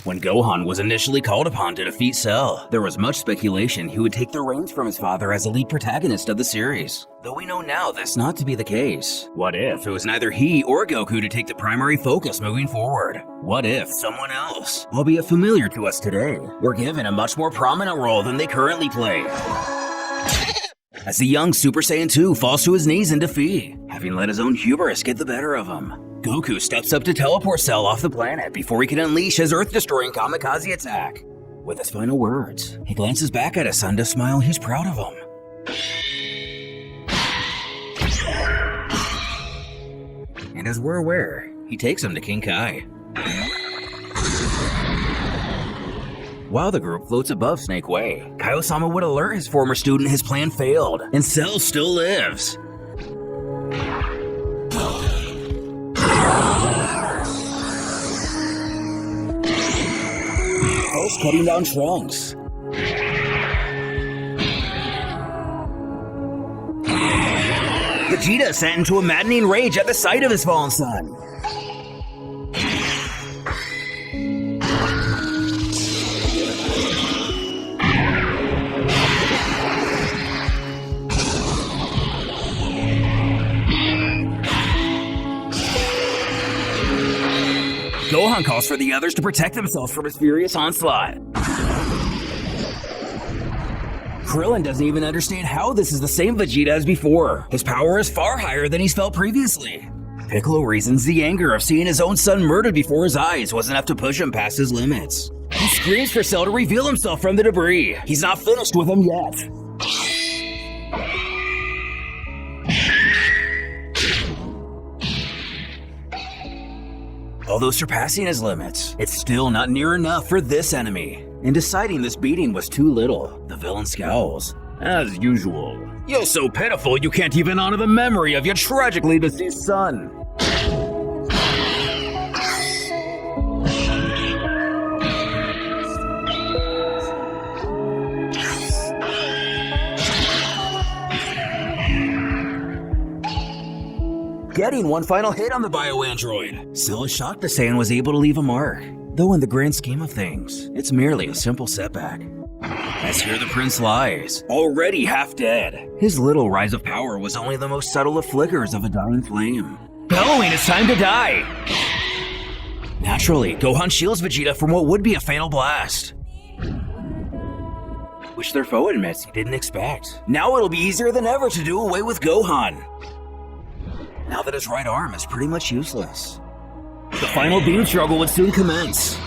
When Gohan was initially called upon to defeat Cell, there was much speculation he would take the reins from his father as the lead protagonist of the series. Though we know now this not to be the case. What if it was neither he or Goku to take the primary focus moving forward? What if someone else, albeit familiar to us today, were given a much more prominent role than they currently play? As the young Super Saiyan 2 falls to his knees in defeat, having let his own hubris get the better of him, Goku steps up to teleport Cell off the planet before he can unleash his Earth-destroying kamikaze attack. With his final words, he glances back at his son to smile he's proud of him. And as we're aware, he takes him to King Kai. While the group floats above Snake Way, Kaiosama would alert his former student his plan failed, and Cell still lives. Cell's cutting down Trunks. Vegeta sent into a maddening rage at the sight of his fallen son. Gohan calls for the others to protect themselves from his furious onslaught. Krillin doesn't even understand how this is the same Vegeta as before. His power is far higher than he's felt previously. Piccolo reasons the anger of seeing his own son murdered before his eyes was enough to push him past his limits. He screams for Cell to reveal himself from the debris. He's not finished with him yet. Although surpassing his limits, it's still not near enough for this enemy. In deciding this beating was too little, the villain scowls. As usual, you're so pitiful you can't even honor the memory of your tragically deceased son. Getting one final hit on the bio-android, Cell is shocked the Saiyan was able to leave a mark. Though in the grand scheme of things, it's merely a simple setback. As here the prince lies, already half dead. His little rise of power was only the most subtle of flickers of a dying flame. Bellowing, it's time to die! Naturally, Gohan shields Vegeta from what would be a fatal blast, which their foe admits he didn't expect. Now it'll be easier than ever to do away with Gohan, now that his right arm is pretty much useless. The final beam struggle would soon commence.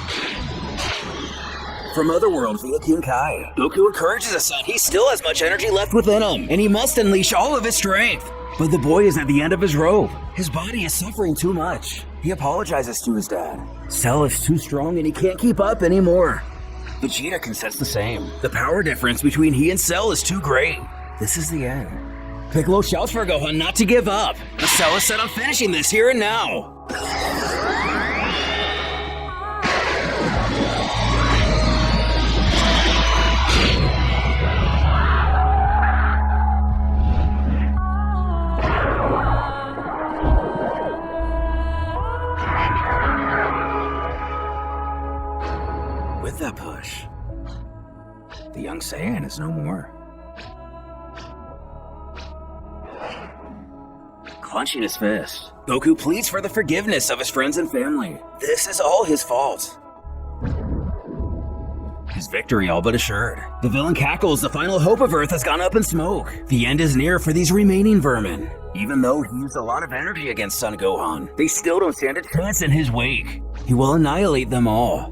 From Otherworld via King Kai, Goku encourages his son he still has much energy left within him, and he must unleash all of his strength. But the boy is at the end of his rope. His body is suffering too much. He apologizes to his dad. Cell is too strong and he can't keep up anymore. Vegeta can sense the same. The power difference between he and Cell is too great. This is the end. Piccolo shouts for Gohan not to give up. The Cell is set on finishing this here and now. With that push, the young Saiyan is no more. Clenching his fist, Goku pleads for the forgiveness of his friends and family. This is all his fault. His victory all but assured. The villain cackles the final hope of Earth has gone up in smoke. The end is near for these remaining vermin. Even though he used a lot of energy against Son Gohan, they still don't stand a chance in his wake. He will annihilate them all.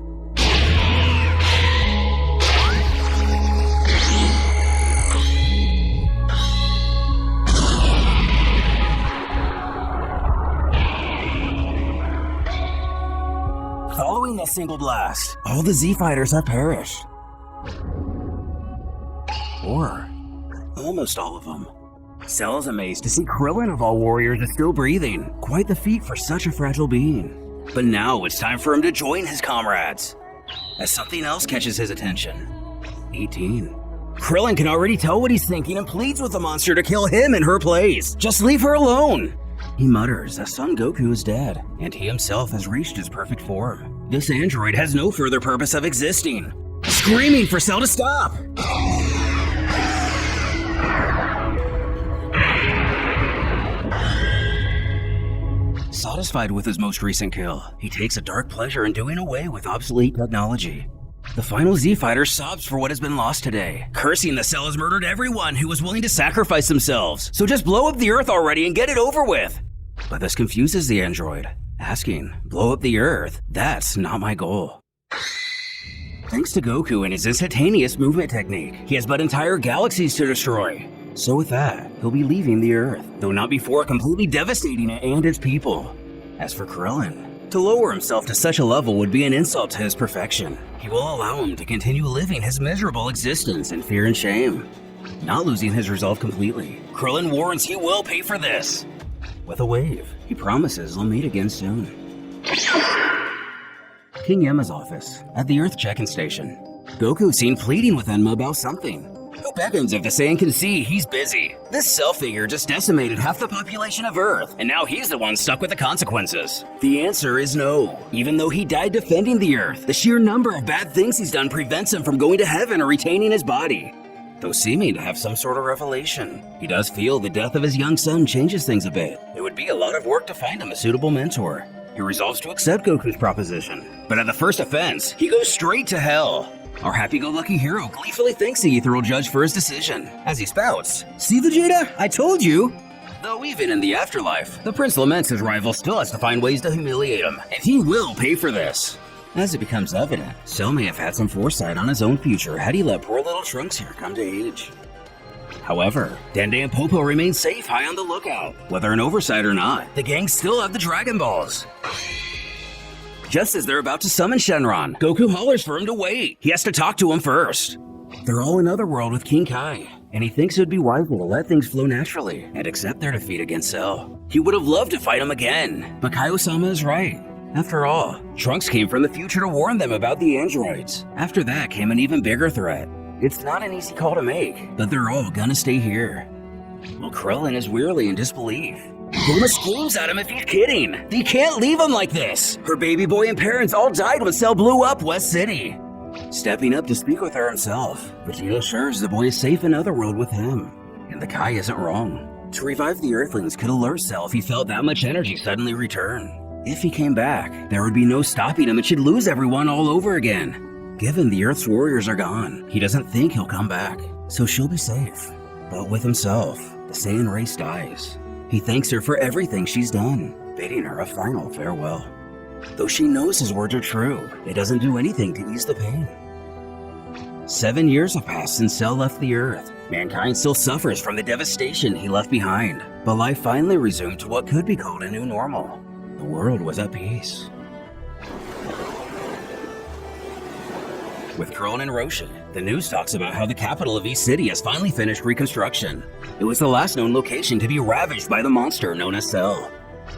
Following a single blast, all the Z fighters have perished. Or almost all of them. Cell is amazed to see Krillin of all warriors is still breathing. Quite the feat for such a fragile being. But now it's time for him to join his comrades, as something else catches his attention. 18. Krillin can already tell what he's thinking and pleads with the monster to kill him in her place. Just leave her alone. He mutters that Son Goku is dead, and he himself has reached his perfect form. This android has no further purpose of existing, screaming for Cell to stop. Satisfied with his most recent kill, he takes a dark pleasure in doing away with obsolete technology. The final Z-Fighter sobs for what has been lost today, cursing the Cell has murdered everyone who was willing to sacrifice themselves, so just blow up the Earth already and get it over with. But this confuses the android, asking, blow up the Earth? That's not my goal. Thanks to Goku and his instantaneous movement technique, he has but entire galaxies to destroy. So with that, he'll be leaving the Earth, though not before completely devastating it and its people. As for Krillin, to lower himself to such a level would be an insult to his perfection. He will allow him to continue living his miserable existence in fear and shame, not losing his resolve completely. Krillin warns he will pay for this. With a wave, he promises they'll meet again soon. King Yama's office, at the Earth check-in station. Goku's seen pleading with Enma about something. Who beckons if the Saiyan can see he's busy? This Cell figure just decimated half the population of Earth, and now he's the one stuck with the consequences. The answer is no. Even though he died defending the Earth, the sheer number of bad things he's done prevents him from going to heaven or retaining his body. Though seeming to have some sort of revelation, he does feel the death of his young son changes things a bit. It would be a lot of work to find him a suitable mentor. He resolves to accept Goku's proposition, but at the first offense, he goes straight to hell. Our happy-go-lucky hero gleefully thanks the ethereal judge for his decision, as he spouts, "See, Vegeta? I told you!" Though even in the afterlife, the prince laments his rival still has to find ways to humiliate him, and he will pay for this. As it becomes evident, Cell may have had some foresight on his own future had he let poor little Trunks here come to age. However, Dende and Popo remain safe high on the lookout. Whether an oversight or not, the gang still have the Dragon Balls. Just as they're about to summon Shenron, Goku hollers for him to wait. He has to talk to him first. They're all in Otherworld with King Kai, and he thinks it would be wiser to let things flow naturally and accept their defeat against Cell. He would have loved to fight him again, but Kaio-sama is right. After all, Trunks came from the future to warn them about the androids. After that came an even bigger threat. It's not an easy call to make, but they're all gonna stay here. Well, Krillin is wearily in disbelief. Bulma screams at him if he's kidding. They can't leave him like this. Her baby boy and parents all died when Cell blew up West City. Stepping up to speak with her himself, Vegeta assures the boy is safe in Otherworld with him. And the Kai isn't wrong. To revive the Earthlings could alert Cell if he felt that much energy suddenly return. If he came back, there would be no stopping him and she'd lose everyone all over again. Given the Earth's warriors are gone, he doesn't think he'll come back, so she'll be safe. But with himself, the Saiyan race dies. He thanks her for everything she's done, bidding her a final farewell. Though she knows his words are true, it doesn't do anything to ease the pain. 7 years have passed since Cell left the Earth. Mankind still suffers from the devastation he left behind, but life finally resumed to what could be called a new normal. The world was at peace. With Krillin and Roshi, the news talks about how the capital of East City has finally finished reconstruction. It was the last known location to be ravaged by the monster known as Cell.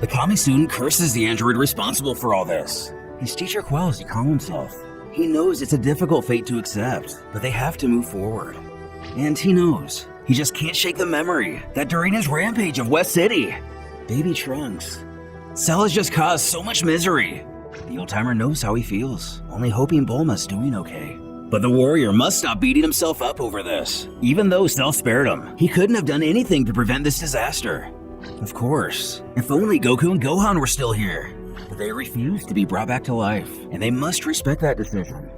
The Kami student curses the android responsible for all this. His teacher quells to calm himself. He knows it's a difficult fate to accept, but they have to move forward. And he knows, he just can't shake the memory that during his rampage of West City, baby Trunks, Cell has just caused so much misery. The old-timer knows how he feels, only hoping Bulma's doing okay. But the warrior must stop beating himself up over this. Even though Cell spared him, he couldn't have done anything to prevent this disaster. Of course, if only Goku and Gohan were still here. But they refuse to be brought back to life, and they must respect that decision.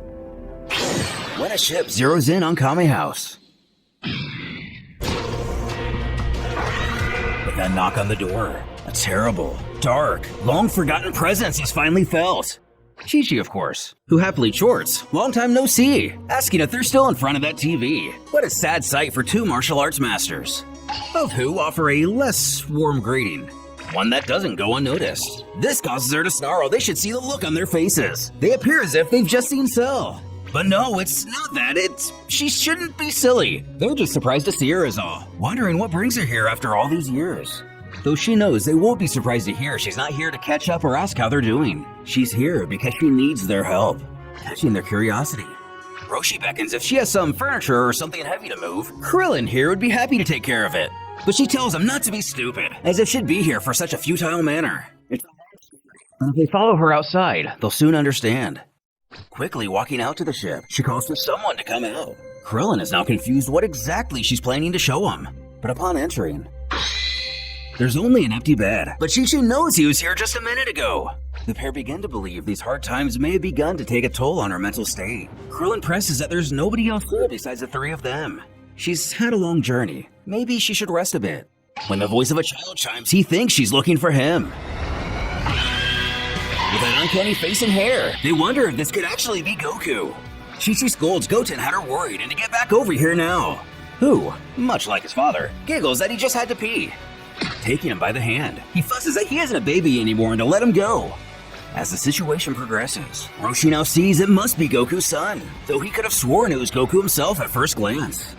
When a ship zeroes in on Kame House, with that knock on the door, a terrible, dark, long-forgotten presence is finally felt. Chi-Chi, of course, who happily chorts, long time no see, asking if they're still in front of that TV. What a sad sight for two martial arts masters, of who offer a less warm greeting, one that doesn't go unnoticed. This causes her to snarl. They should see the look on their faces. They appear as if they've just seen Cell. But no, it's not that. She shouldn't be silly. They're just surprised to see her is all, wondering what brings her here after all these years. Though she knows they won't be surprised to hear she's not here to catch up or ask how they're doing. She's here because she needs their help, catching their curiosity. Roshi beckons if she has some furniture or something heavy to move. Krillin here would be happy to take care of it. But she tells him not to be stupid, as if she'd be here for such a futile manner. It's And if they follow her outside, they'll soon understand. Quickly walking out to the ship, she calls for someone to come out. Krillin is now confused what exactly she's planning to show him. But upon entering, there's only an empty bed. But Chi-Chi knows he was here just a minute ago. The pair begin to believe these hard times may have begun to take a toll on her mental state. Krillin presses that there's nobody else here besides the three of them. She's had a long journey. Maybe she should rest a bit. When the voice of a child chimes, he thinks she's looking for him. With an uncanny face and hair, they wonder if this could actually be Goku. Chi-Chi scolds Goten had her worried and to get back over here now. Who, much like his father, giggles that he just had to pee. Taking him by the hand, he fusses that he isn't a baby anymore and to let him go. As the situation progresses, Roshi now sees it must be Goku's son, though he could have sworn it was Goku himself at first glance.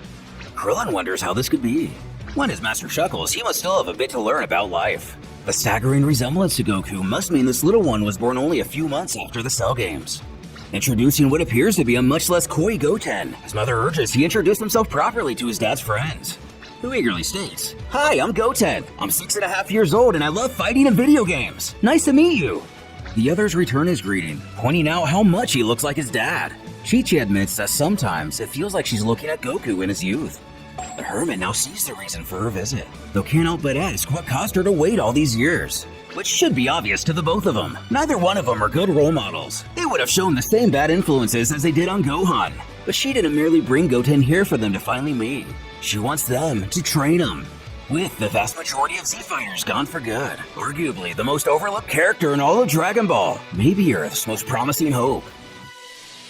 Krillin wonders how this could be. When his master chuckles, he must still have a bit to learn about life. The staggering resemblance to Goku must mean this little one was born only a few months after the Cell Games. Introducing what appears to be a much less coy Goten, his mother urges he introduce himself properly to his dad's friends, who eagerly states, "Hi, I'm Goten. I'm 6.5 years old and I love fighting in video games. Nice to meet you." The others return his greeting, pointing out how much he looks like his dad. Chi-Chi admits that sometimes it feels like she's looking at Goku in his youth. The hermit now sees the reason for her visit, though can't help but ask what caused her to wait all these years. Which should be obvious to the both of them. Neither one of them are good role models. They would have shown the same bad influences as they did on Gohan. But she didn't merely bring Goten here for them to finally meet. She wants them to train him. With the vast majority of Z-Fighters gone for good, arguably the most overlooked character in all of Dragon Ball, maybe Earth's most promising hope,